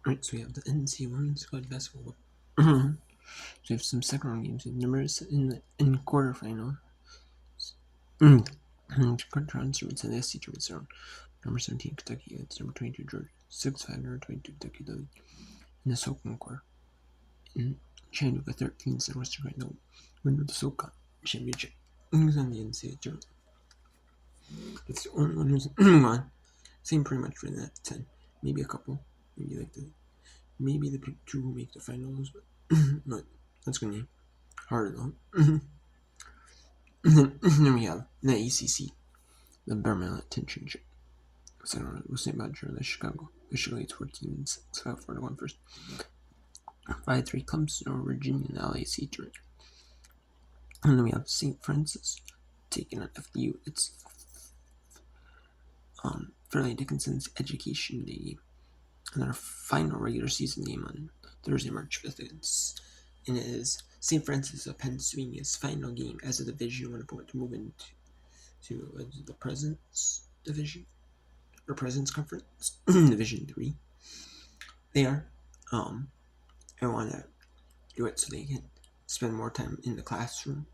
Alright, so we have the NCAA Women's College Basketball. So we have some second round games. Numbers in quarterfinal. Rounds in the SC tournaments round. Number 17 Kentucky against number 22 Georgia. 6-5 number 22 Kentucky lead in the SoCon quarter. In Chattanooga 13 Western Carolina win of the SoCon championship. Who's on the NCAA tournament? It's the only one who's on. Same pretty much for that 10. Maybe a couple. Maybe the two who make the finals, but that's gonna be hard though. Then we have the ACC, the Maryland Championship. So I don't know, we'll say about the Chicago. The Chicago 14 6-5 4-1 first. 5-3 Clemson or Virginia in the LAC tournament. And then we have St. Francis taking on FDU. It's Fairleigh Dickinson's Education Day. And our final regular season game on Thursday, March 5th. And it is St. Francis of Pennsylvania's final game as a Division 1 opponent to move into the President's Division or President's Conference Division 3. They are I want to do it so they can spend more time in the classroom.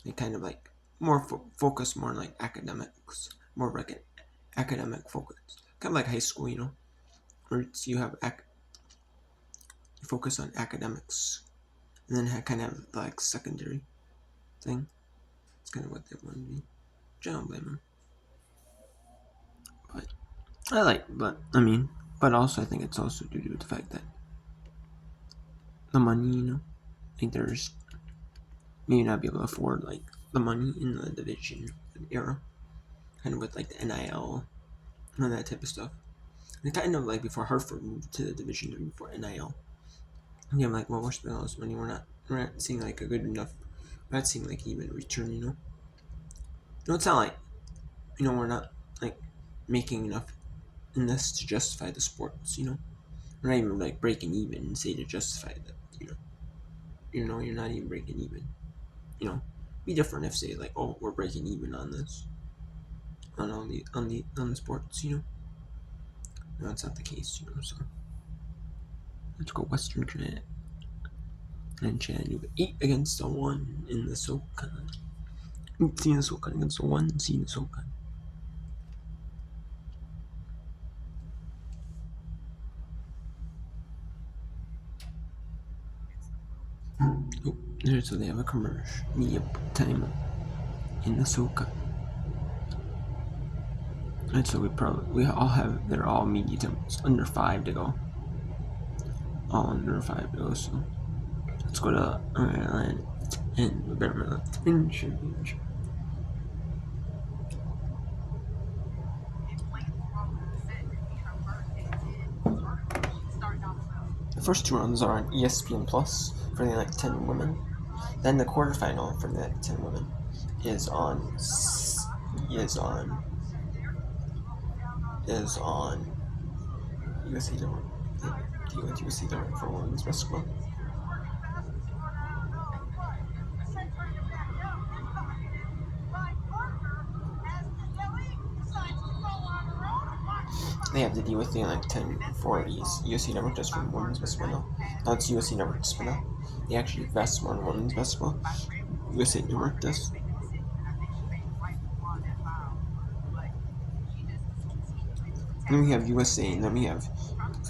They kind of like more focus more on like academics, more like academic focus, kind of like high school, you know. Where you have you focus on academics, and then kind of like secondary thing. It's kind of what they want to be. I don't blame them. But also I think it's also due to the fact that the money, you know, like there's maybe not be able to afford like the money in the division era, kind of with like the NIL and all that type of stuff. And kind of like before Hartford moved to the Division 3 before NIL. And I'm like, well, we're spending all this money. We're not seeing like a good enough. We're not seeing like even return, you know. No, it's not like, you know, we're not like making enough in this to justify the sports, you know. We're not even like breaking even and say to justify that, you know. You know, you're not even breaking even. You know, be different if say like, oh, we're breaking even on this, on the sports, you know. No, that's not the case, you know, so let's go Western Connecticut. And Chattanooga 8 against the 1 in the SoCon. 8 in the SoCon against the 1 seed in the SoCon. Oh, so they have a commercial media time in the SoCon. And so we all have, they're all media times under 5 to go. All under 5 to go, so let's go to Maryland and the Maryland Championship. The first 2 rounds are on ESPN Plus for the like 10 women. Then the quarterfinal for the like 10 women is on USA Network. USA Network for women's basketball. They have to deal with the like 1040s. USA Network does for women's basketball now. It's USA Network basketball. They actually invest more in women's basketball. USA Network does. Then we have USA, and then we have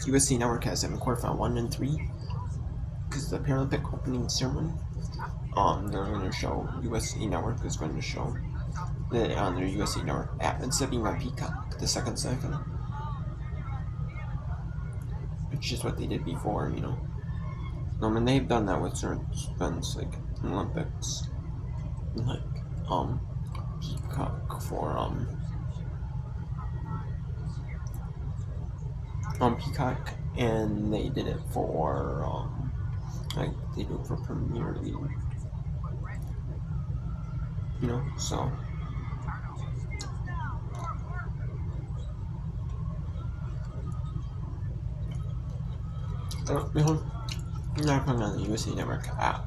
USA Network has them in quarterfinal 1 and 3 because the Paralympic opening ceremony. They're going to show USA Network is going to show that on their USA Network app instead of being on Peacock, the second semifinal, which is what they did before, you know. And they've done that with certain events like Olympics, like Peacock for Peacock, and they did it for like they do it for Premier League, you know. So you're not putting on the USA Network app,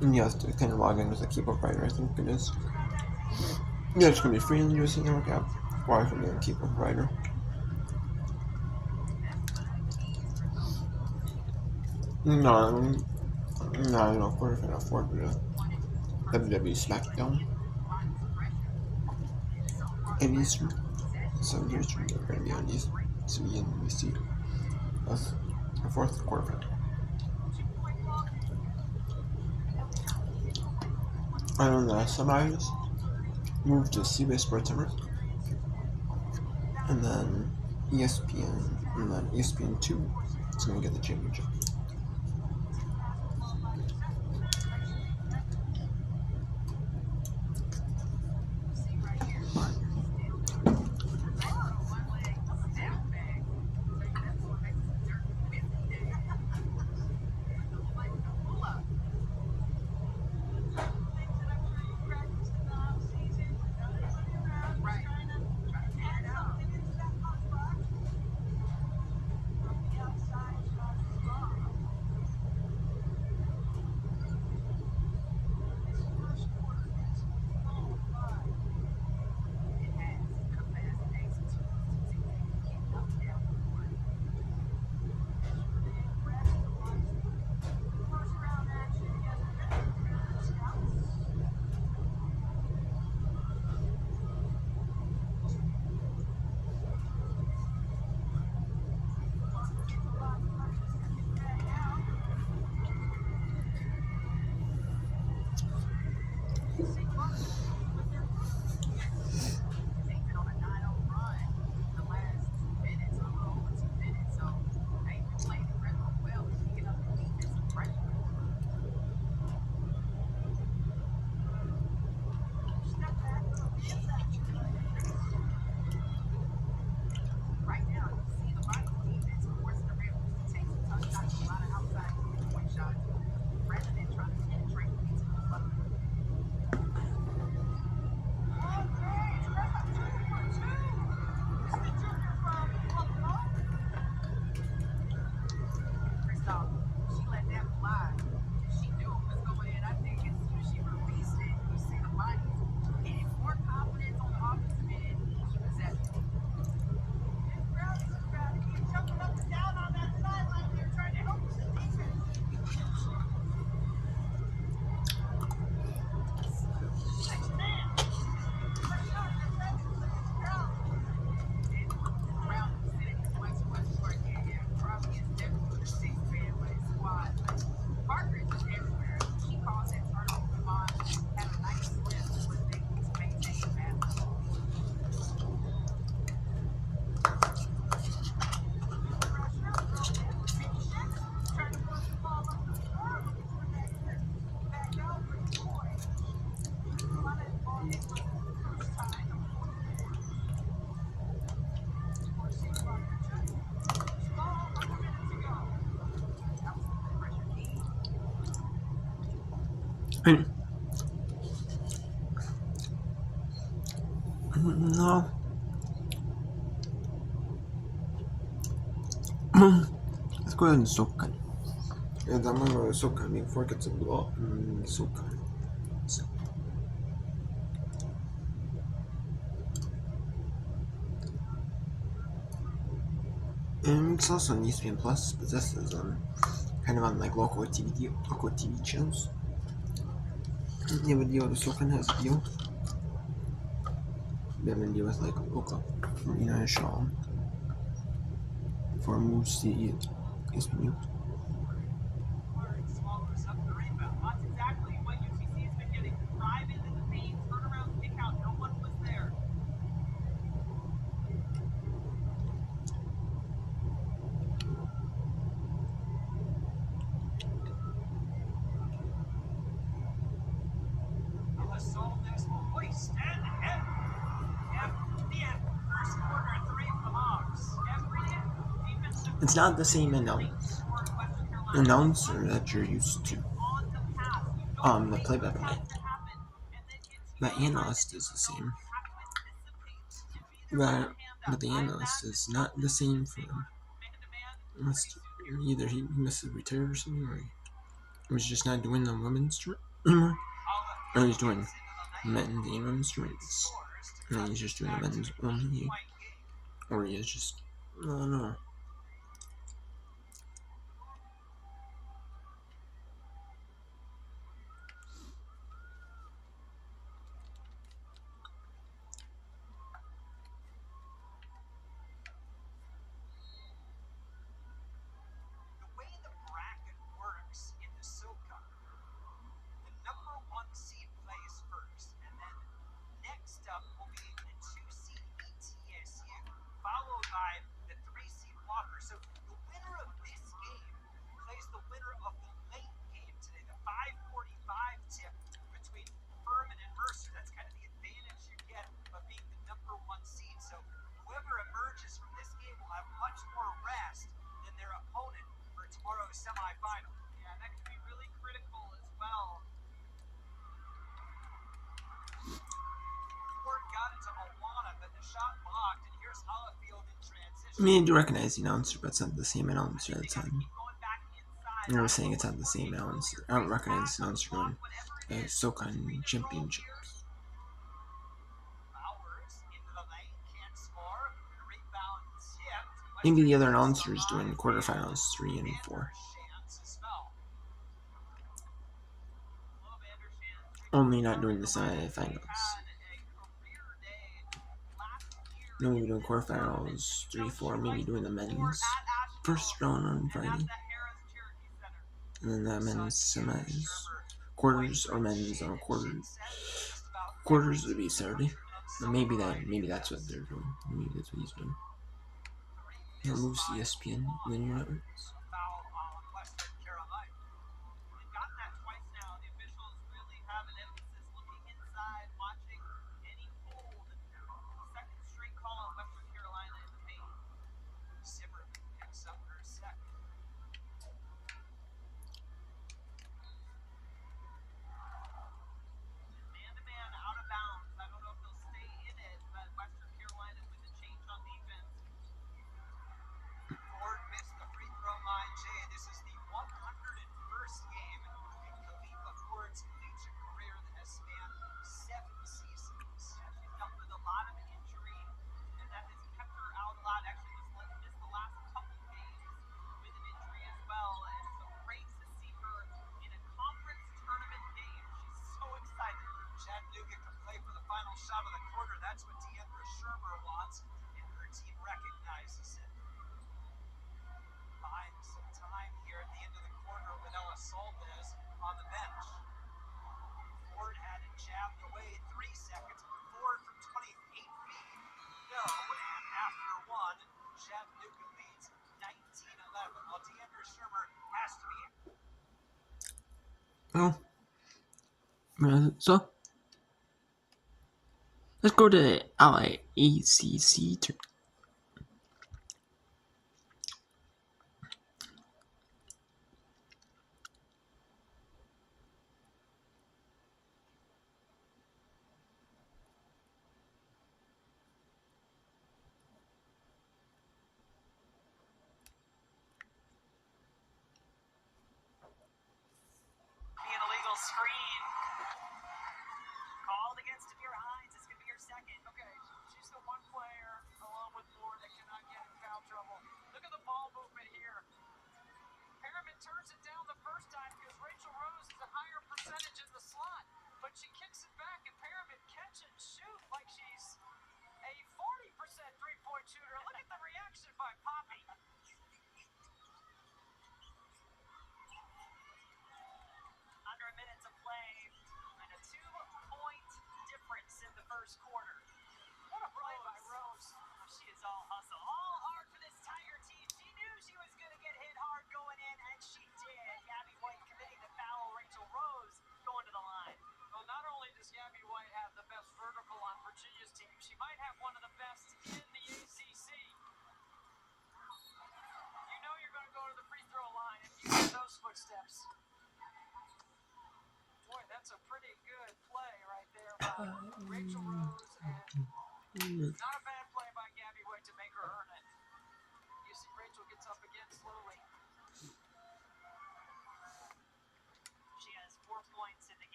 and you have to kind of log in with a keyboard provider. I think it is. Yeah, it's gonna be free on the USA Network app, or it's gonna be on a keyboard provider. No, no, I don't know if I can afford the WWE SmackDown and Eastern. So Eastern are going to be on East, so NBC. That's a fourth quarterback. And then the semis moved to CBS Sports Network, and then ESPN, and then ESPN2 is going to get the championship. And, no. Let's go ahead and Sokan. And I'm going to go to Sokan before it gets a blow up. Sokan. So. And it's also on ESPN Plus, but this is kind of on like local TV channels. You have a deal with Sokan has a deal. They have a deal with like local international for moves to ESPN. It's not the same announcer that you're used to. The play-by-play. The analyst is the same. But the analyst is not the same for either he must have retired or something, or he was just not doing the women's anymore, or he's doing men's and women's joints, and then he's just doing the men's only, or he is just, I don't know. I mean, I do recognize the announcer, but it's not the same announcer at the time. I was saying it's not the same announcer. I don't recognize this announcer doing SoCon Championships. Maybe the other announcers doing quarterfinals 3 and 4. Only not doing the semifinals. No, maybe doing quarterfinals 3, 4. Maybe doing the men's first round on Friday, and then the men's semis, quarters, or men's on quarters would be Saturday. Maybe that's what they're doing. Maybe that's what he's doing. He'll lose ESPN linear networks. Well, so let's go to the ACC tournament.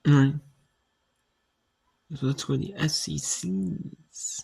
Alright. So let's go to the SECs.